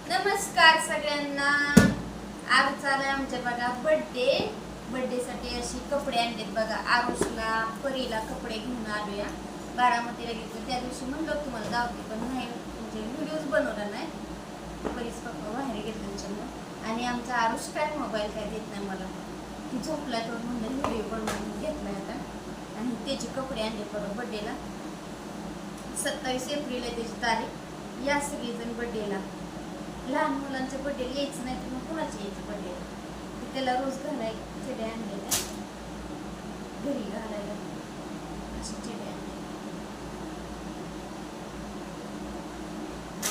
नमस्कार सगळ्यांना. आज चालू आमच्या बघा बर्थडे साठी अशी कपडे आणलेत बघा. आरुषला परीला कपडे घेऊन आलोया. बारामतीला गेलो त्या दिवशी म्हणलं तुम्हाला गावते पण नाही, म्हणजे व्हिडिओज बनवला नाही. परीच पप्पा बाहेर गेले त्यांच्यामुळे. आणि आमचा आरुष काय मोबाईल काय देत नाही मला. ती झोपला तर म्हणलं व्हिडिओ बनवून घेतला आता. आणि त्याचे कपडे आणले परत बर्थडेला. 27 एप्रिल आहे त्याची तारीख. या सगळेजण बर्थडेला. लहान मुलांच्या बर्थडेला यायचं नाही तर मग कुणाच्या यायचं बर्थडेला. त्याला रोज घालायला चेडे आणलेल्या, घरी घालायला असे चेडे आणले.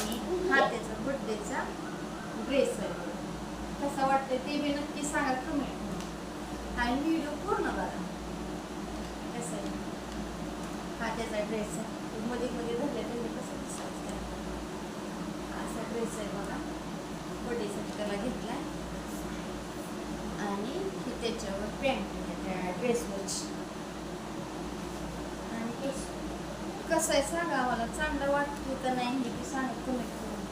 आणि हा त्याचा बर्थडेचा ड्रेस आहे. कसा वाटतंय ते बी नक्की सांगा कमेंट. आणि व्हिडिओ पूर्ण बघा कसा आहे. हा त्याचा ड्रेस आहे. मध्ये मध्ये धरले त्यांनी कसं दिसायचं असा ड्रेस आहे बघा. बर्थडेसाठी त्याला घेतला. आणि हे त्याच्यावर पॅन्ट त्या ड्रेसवरची. आणि कसं आहे सांगा मला, चांगलं वाटतं का नाही हे बी सांगा कमेंट करून.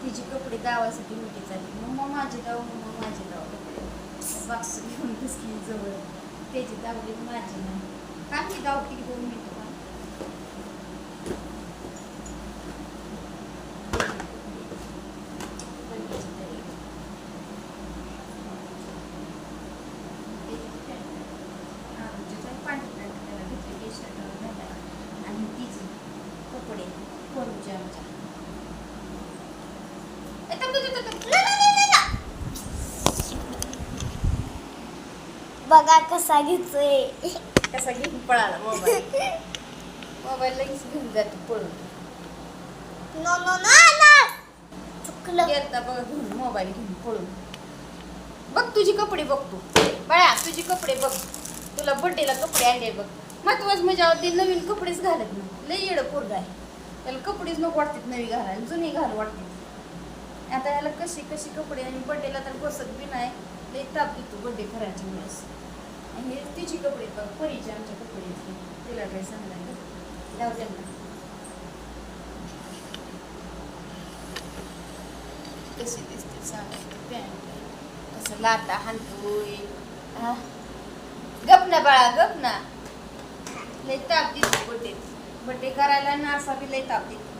तिची कपडे गावासाठी मोठी झाली. मम्मा माझे गाव, मम्मा माझे गाव कपडे बाक्स घेऊन बसली जवळ. त्याची दावली माझी नाही. काही गावठी 2 मिनिटं आणि तिचे कपडे करूचे आमच्या. बघा कसा घेतोय. कसा घेऊन पळाला मोबाईल. मोबाईल लगेच घेऊन जातो पळून. नो नो नो चुकलं. गेलता बघा घेऊन मोबाईल घेऊन पळून. बघ तुझी कपडे बघ तू बाळा, तुझी कपडे बघ. तुला बर्थडेला कपडे आणले बघ. महत्वाचं म्हणजे ते नवीन कपडेच घालत नाही. लई येडं पोरगा आहे. त्याला कपडेच नको वाटतात नवी घालायला, जुनी घाल वाटते. आता याला कशी कशी कपडे. आणि बर्थडेला तर बसत बी नाही. लई ताप देतो बर्थडे करायच्या वेळेस. आणि हे तिची कपडे बघ, परीचे आमच्या कपडे. तिला ड्रेस आणला जाऊ दे ना. कशी दिसते सांगा. पॅन्ट कसं लाटा हाणतोय. गप ना बाळा गप ना. लई ताप देतो बर्थडे करायला ना. असा बी लई ताप देतो.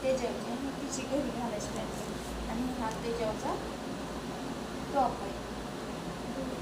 त्याच्यावर तिची घरी घालायची पॅन्ट. आणि हा त्याच्यावरचा टॉप आहे. घरी